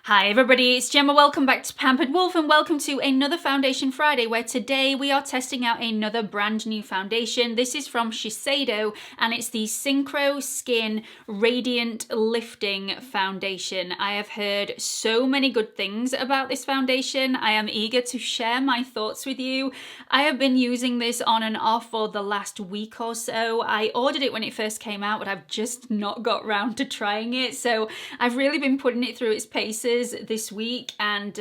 Hi everybody, it's Gemma. Welcome back to Pampered Wolf and welcome to another Foundation Friday where today we are testing out another brand new foundation. This is from Shiseido and it's the Synchro Skin Radiant Lifting Foundation. I have heard so many good things about this foundation. I am eager to share my thoughts with you. I have been using this on and off for the last week or so. I ordered it when it first came out, but I've just not got round to trying it. So I've really been putting it through its paces this week, and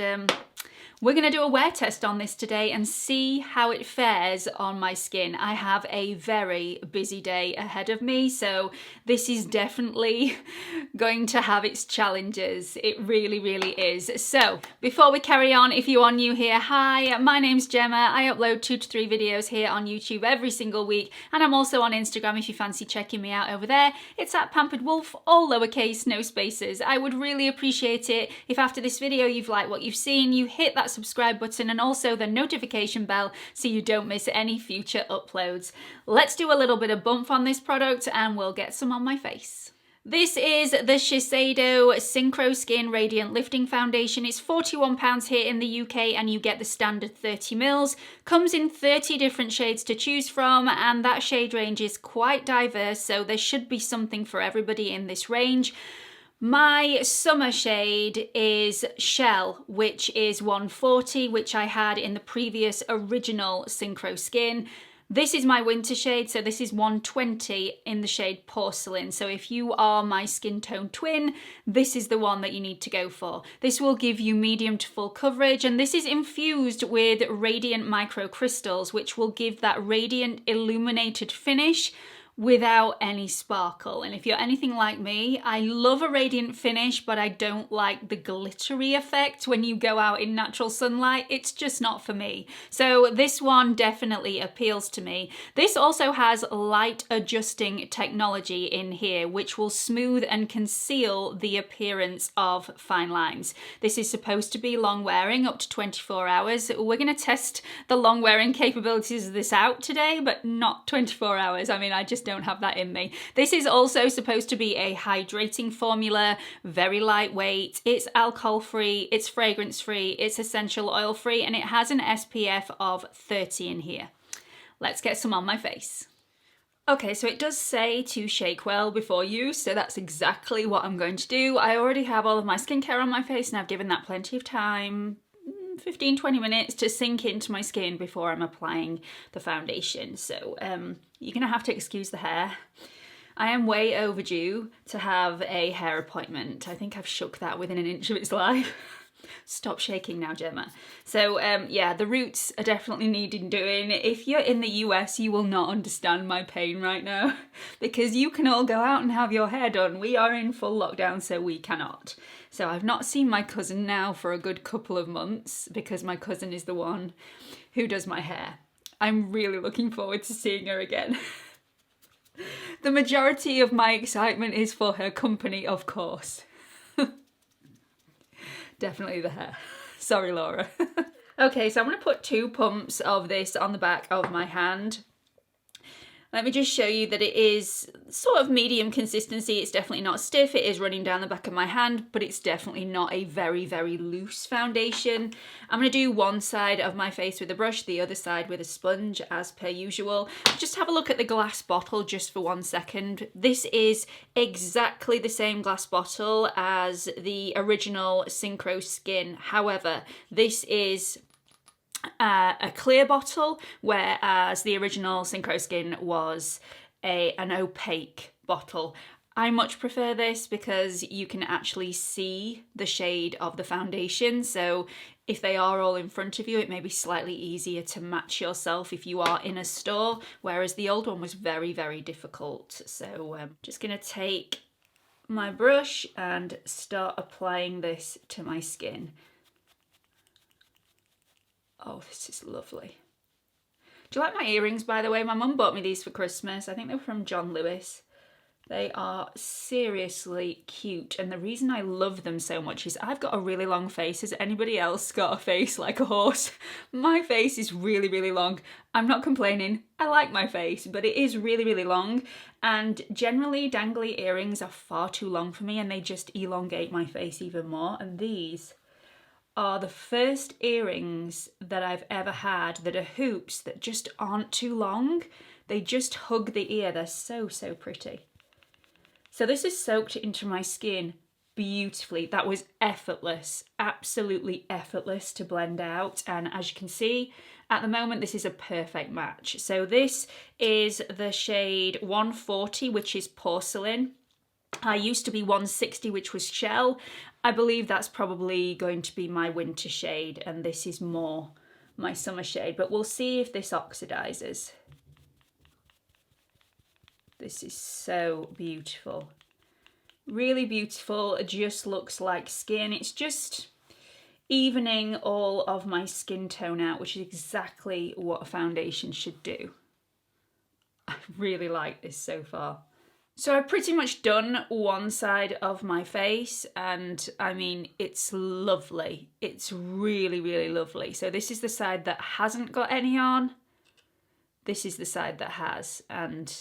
we're going to do a wear test on this today and see how it fares on my skin. I have a very busy day ahead of me, so this is definitely going to have its challenges. It really, really is. So before we carry on, if you are new here, hi, my name's Gemma. I upload 2 to 3 videos here on YouTube every single week, and I'm also on Instagram if you fancy checking me out over there. It's at Pampered Wolf, all lowercase, no spaces. I would really appreciate it if after this video you've liked what you've seen, you hit that subscribe button and also the notification bell so you don't miss any future uploads. Let's do a little bit of bump on this product and we'll get some on my face. This is the Shiseido Synchro Skin Radiant Lifting Foundation. It's £41 here in the UK and you get the standard 30ml. Comes in 30 different shades to choose from and that shade range is quite diverse, so there should be something for everybody in this range. My summer shade is Shell, which is 140, which I had in the previous original Synchro Skin. This is my winter shade, so this is 120 in the shade Porcelain. So if you are my skin tone twin, this is the one that you need to go for. This will give you medium to full coverage, and this is infused with radiant microcrystals, which will give that radiant illuminated finish without any sparkle. And if you're anything like me, I love a radiant finish, but I don't like the glittery effect when you go out in natural sunlight. It's just not for me. So this one definitely appeals to me. This also has light adjusting technology in here, which will smooth and conceal the appearance of fine lines. This is supposed to be long wearing, up to 24 hours. We're going to test the long wearing capabilities of this out today, but not 24 hours. I mean, I just don't have that in me. This is also supposed to be a hydrating formula, very lightweight. It's alcohol free, it's fragrance free, it's essential oil free, and it has an SPF of 30 in here. Let's get some on my face. Okay, so it does say to shake well before use, so that's exactly what I'm going to do. I already have all of my skincare on my face and I've given that plenty of time, 15-20 minutes to sink into my skin before I'm applying the foundation. So you're gonna have to excuse the hair. I am way overdue to have a hair appointment. I think I've shook that within an inch of its life. Stop shaking now, Gemma. So yeah, the roots are definitely needing doing. If you're in the US, you will not understand my pain right now because you can all go out and have your hair done. We are in full lockdown, so we cannot. So I've not seen my cousin now for a good couple of months because my cousin is the one who does my hair. I'm really looking forward to seeing her again. The majority of my excitement is for her company, of course. Definitely the hair. Sorry, Laura. Okay, so I'm going to put 2 pumps of this on the back of my hand. Let me just show you that it is sort of medium consistency. It's definitely not stiff. It is running down the back of my hand, but it's definitely not a very, very loose foundation. I'm going to do one side of my face with a brush, the other side with a sponge as per usual. Just have a look at the glass bottle just for 1 second. This is exactly the same glass bottle as the original Synchro Skin. However, this is a clear bottle, whereas the original Synchro Skin was an opaque bottle. I much prefer this because you can actually see the shade of the foundation, so if they are all in front of you, it may be slightly easier to match yourself if you are in a store, whereas the old one was very, very difficult. So I'm just going to take my brush and start applying this to my skin. Oh, this is lovely. Do you like my earrings, by the way? My mum bought me these for Christmas. I think they were from John Lewis. They are seriously cute, and the reason I love them so much is I've got a really long face. Has anybody else got a face like a horse? My face is really, really long. I'm not complaining. I like my face, but it is really, really long, and generally dangly earrings are far too long for me, and they just elongate my face even more. And these are the first earrings that I've ever had that are hoops that just aren't too long. They just hug the ear. They're so, so pretty. So this is soaked into my skin beautifully. That was effortless, absolutely effortless to blend out. And as you can see, at the moment, this is a perfect match. So this is the shade 140, which is Porcelain. I used to be 160, which was Shell. I believe that's probably going to be my winter shade, and this is more my summer shade, but we'll see if this oxidizes. This is so beautiful. Really beautiful. It just looks like skin. It's just evening all of my skin tone out, which is exactly what a foundation should do. I really like this so far. So I've pretty much done one side of my face, and I mean, it's lovely. It's really, really lovely. So this is the side that hasn't got any on. This is the side that has, and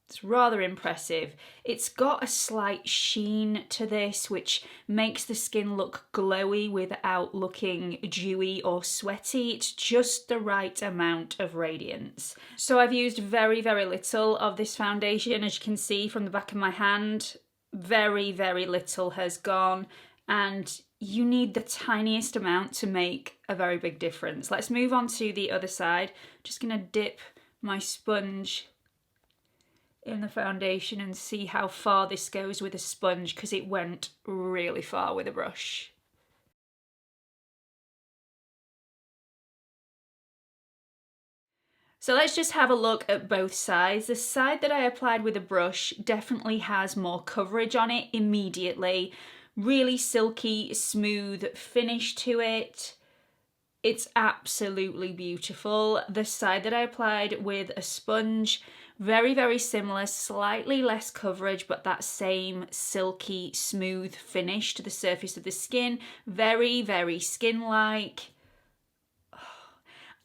it's rather impressive. It's got a slight sheen to this, which makes the skin look glowy without looking dewy or sweaty. It's just the right amount of radiance. So I've used very, very little of this foundation. As you can see from the back of my hand, very, very little has gone, and you need the tiniest amount to make a very big difference. Let's move on to the other side. Just gonna dip my sponge in the foundation and see how far this goes with a sponge, because it went really far with a brush. So let's just have a look at both sides. The side that I applied with a brush definitely has more coverage on it immediately. Really silky, smooth finish to it. It's absolutely beautiful. The side that I applied with a sponge, very, very similar, slightly less coverage, but that same silky, smooth finish to the surface of the skin. Very, very skin-like.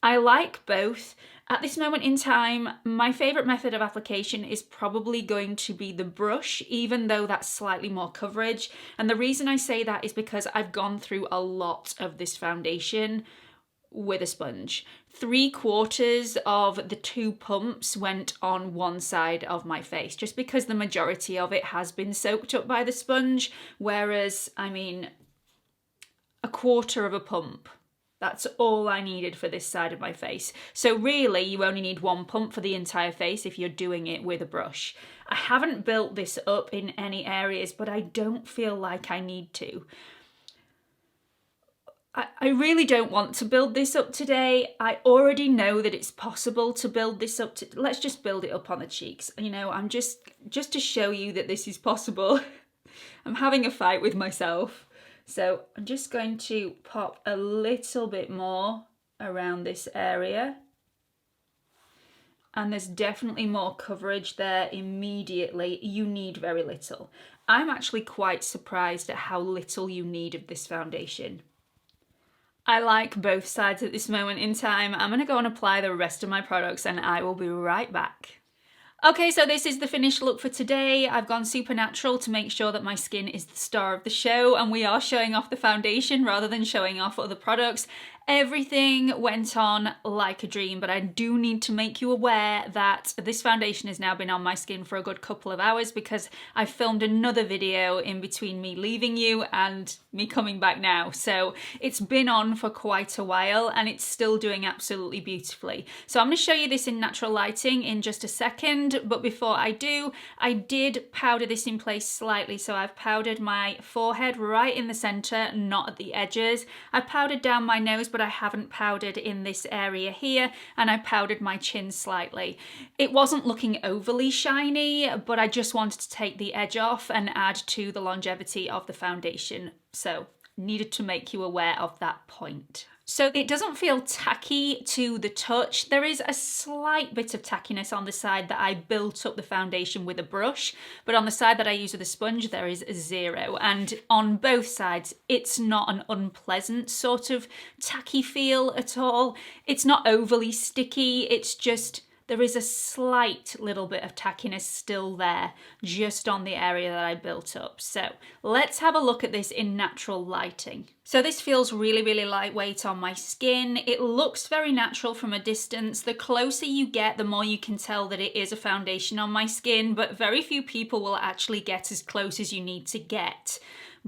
I like both. At this moment in time, my favourite method of application is probably going to be the brush, even though that's slightly more coverage. And the reason I say that is because I've gone through a lot of this foundation with a sponge. 3/4 of the 2 pumps went on one side of my face, just because the majority of it has been soaked up by the sponge, whereas, I mean, 1/4 of a pump. That's all I needed for this side of my face. So really, you only need 1 pump for the entire face if you're doing it with a brush. I haven't built this up in any areas, but I don't feel like I need to. I really don't want to build this up today. I already know that it's possible to build this up. Let's just build it up on the cheeks. You know, I'm just to show you that this is possible. I'm having a fight with myself. So I'm just going to pop a little bit more around this area. And there's definitely more coverage there immediately. You need very little. I'm actually quite surprised at how little you need of this foundation. I like both sides at this moment in time. I'm gonna go and apply the rest of my products and I will be right back. Okay, so this is the finished look for today. I've gone super natural to make sure that my skin is the star of the show, and we are showing off the foundation rather than showing off other products. Everything went on like a dream, but I do need to make you aware that this foundation has now been on my skin for a good couple of hours because I filmed another video in between me leaving you and me coming back now. So it's been on for quite a while and it's still doing absolutely beautifully. So I'm going to show you this in natural lighting in just a second, but before I do, I did powder this in place slightly. So I've powdered my forehead right in the center, not at the edges. I powdered down my nose, but I haven't powdered in this area here, and I powdered my chin slightly. It wasn't looking overly shiny, but I just wanted to take the edge off and add to the longevity of the foundation. So needed to make you aware of that point. So it doesn't feel tacky to the touch. There is a slight bit of tackiness on the side that I built up the foundation with a brush, but on the side that I use with a sponge, there is zero. And on both sides, it's not an unpleasant sort of tacky feel at all. It's not overly sticky, it's just, there is a slight little bit of tackiness still there, just on the area that I built up. So let's have a look at this in natural lighting. So this feels really, really lightweight on my skin. It looks very natural from a distance. The closer you get, the more you can tell that it is a foundation on my skin, but very few people will actually get as close as you need to get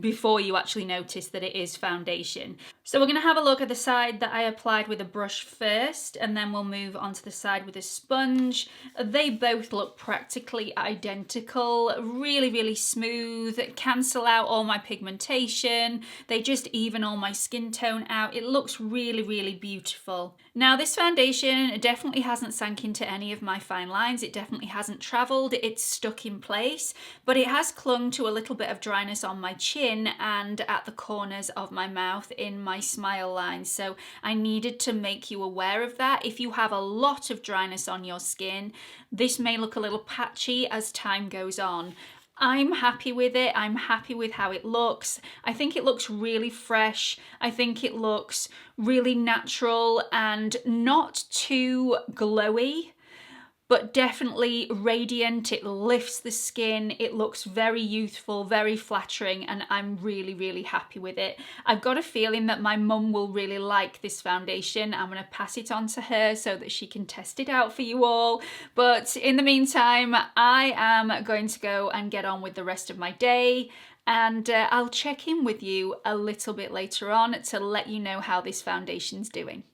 before you actually notice that it is foundation. So we're going to have a look at the side that I applied with a brush first, and then we'll move on to the side with a sponge. They both look practically identical, really, really smooth, cancel out all my pigmentation, they just even all my skin tone out. It looks really, really beautiful. Now this foundation definitely hasn't sank into any of my fine lines, it definitely hasn't travelled, it's stuck in place, but it has clung to a little bit of dryness on my chin and at the corners of my mouth in my smile lines. So I needed to make you aware of that. If you have a lot of dryness on your skin, this may look a little patchy as time goes on. I'm happy with it. I'm happy with how it looks. I think it looks really fresh. I think it looks really natural and not too glowy, but definitely radiant. It lifts the skin. It looks very youthful, very flattering, and I'm really, really happy with it. I've got a feeling that my mum will really like this foundation. I'm going to pass it on to her so that she can test it out for you all. But in the meantime, I am going to go and get on with the rest of my day. And I'll check in with you a little bit later on to let you know how this foundation's doing.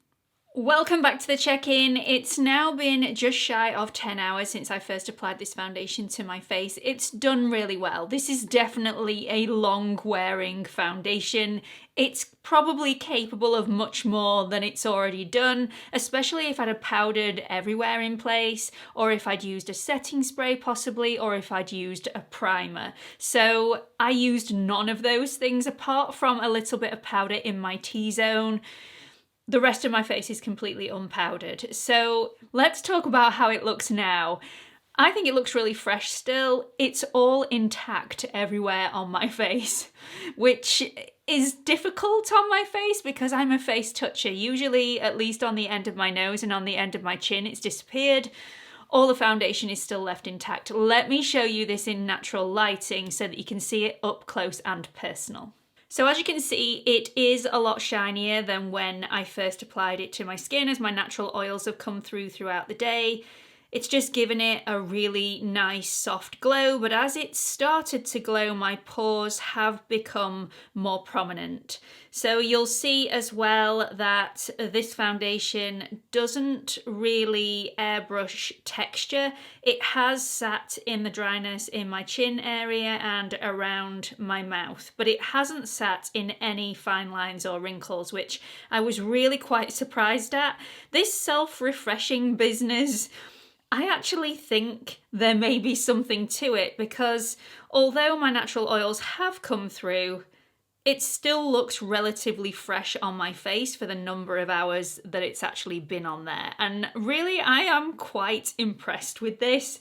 Welcome back to the check-in. It's now been just shy of 10 hours since I first applied this foundation to my face. It's done really well. This is definitely a long-wearing foundation. It's probably capable of much more than it's already done, especially if I'd have powdered everywhere in place, or if I'd used a setting spray possibly, or if I'd used a primer. So I used none of those things apart from a little bit of powder in my T-zone. The rest of my face is completely unpowdered. So let's talk about how it looks now. I think it looks really fresh still. It's all intact everywhere on my face, which is difficult on my face because I'm a face toucher. Usually, at least on the end of my nose and on the end of my chin, it's disappeared. All the foundation is still left intact. Let me show you this in natural lighting so that you can see it up close and personal. So as you can see, it is a lot shinier than when I first applied it to my skin as my natural oils have come throughout the day. It's just given it a really nice soft glow, but as it started to glow, my pores have become more prominent. So you'll see as well that this foundation doesn't really airbrush texture. It has sat in the dryness in my chin area and around my mouth, but it hasn't sat in any fine lines or wrinkles, which I was really quite surprised at. This self-refreshing business, I actually think there may be something to it because although my natural oils have come through, it still looks relatively fresh on my face for the number of hours that it's actually been on there. And really, I am quite impressed with this.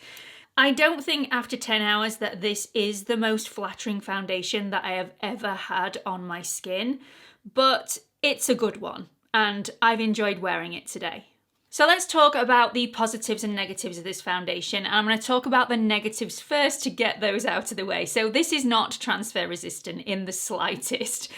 I don't think after 10 hours that this is the most flattering foundation that I have ever had on my skin, but it's a good one and I've enjoyed wearing it today. So let's talk about the positives and negatives of this foundation. And I'm going to talk about the negatives first to get those out of the way. So this is not transfer resistant in the slightest.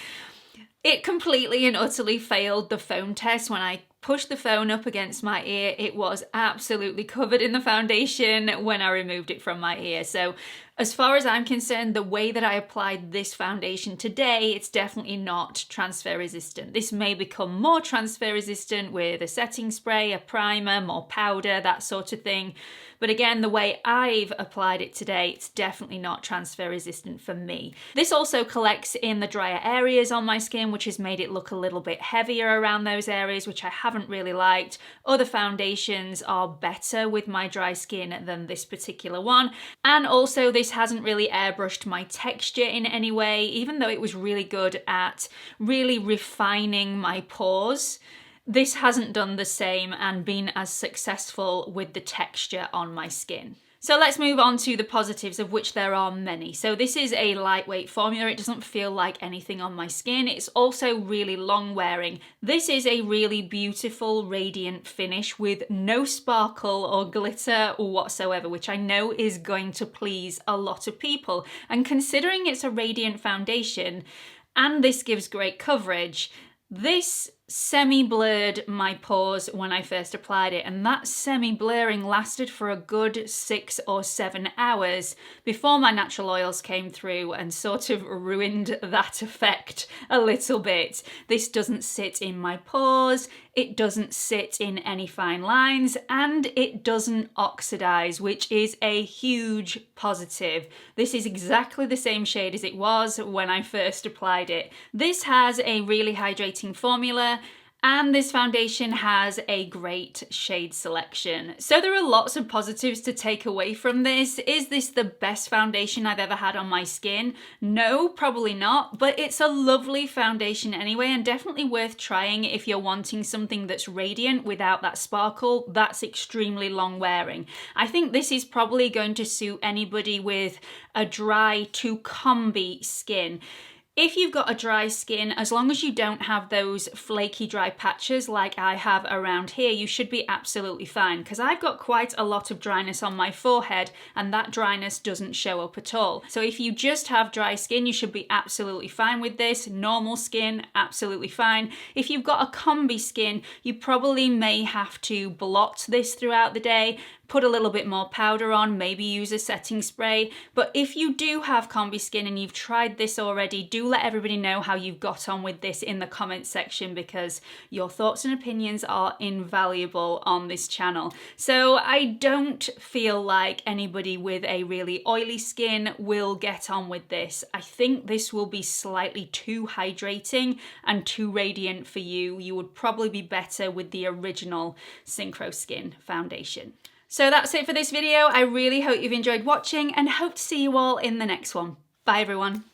It completely and utterly failed the phone test. When I pushed the phone up against my ear, it was absolutely covered in the foundation when I removed it from my ear. So as far as I'm concerned, the way that I applied this foundation today, it's definitely not transfer resistant. This may become more transfer resistant with a setting spray, a primer, more powder, that sort of thing. But again, the way I've applied it today, it's definitely not transfer resistant for me. This also collects in the drier areas on my skin, which has made it look a little bit heavier around those areas, which I haven't really liked. Other foundations are better with my dry skin than this particular one. And also this hasn't really airbrushed my texture in any way, even though it was really good at really refining my pores. This hasn't done the same and been as successful with the texture on my skin. So let's move on to the positives, of which there are many. So this is a lightweight formula. It doesn't feel like anything on my skin. It's also really long wearing. This is a really beautiful, radiant finish with no sparkle or glitter whatsoever, which I know is going to please a lot of people. And considering it's a radiant foundation and this gives great coverage, this semi-blurred my pores when I first applied it, and that semi-blurring lasted for a good 6 or 7 hours before my natural oils came through and sort of ruined that effect a little bit. This doesn't sit in my pores, it doesn't sit in any fine lines, and it doesn't oxidize, which is a huge positive. This is exactly the same shade as it was when I first applied it. This has a really hydrating formula, and this foundation has a great shade selection. So there are lots of positives to take away from this. Is this the best foundation I've ever had on my skin? No, probably not, but it's a lovely foundation anyway, and definitely worth trying if you're wanting something that's radiant without that sparkle, that's extremely long wearing. I think this is probably going to suit anybody with a dry to combi skin. If you've got a dry skin, as long as you don't have those flaky dry patches like I have around here, you should be absolutely fine, because I've got quite a lot of dryness on my forehead and that dryness doesn't show up at all. So if you just have dry skin, you should be absolutely fine with this. Normal skin, absolutely fine. If you've got a combi skin, you probably may have to blot this throughout the day, put a little bit more powder on, maybe use a setting spray. But if you do have combi skin and you've tried this already, do let everybody know how you've got on with this in the comments section, because your thoughts and opinions are invaluable on this channel. So I don't feel like anybody with a really oily skin will get on with this. I think this will be slightly too hydrating and too radiant for you. You would probably be better with the original Synchro Skin foundation. So that's it for this video. I really hope you've enjoyed watching and hope to see you all in the next one. Bye everyone.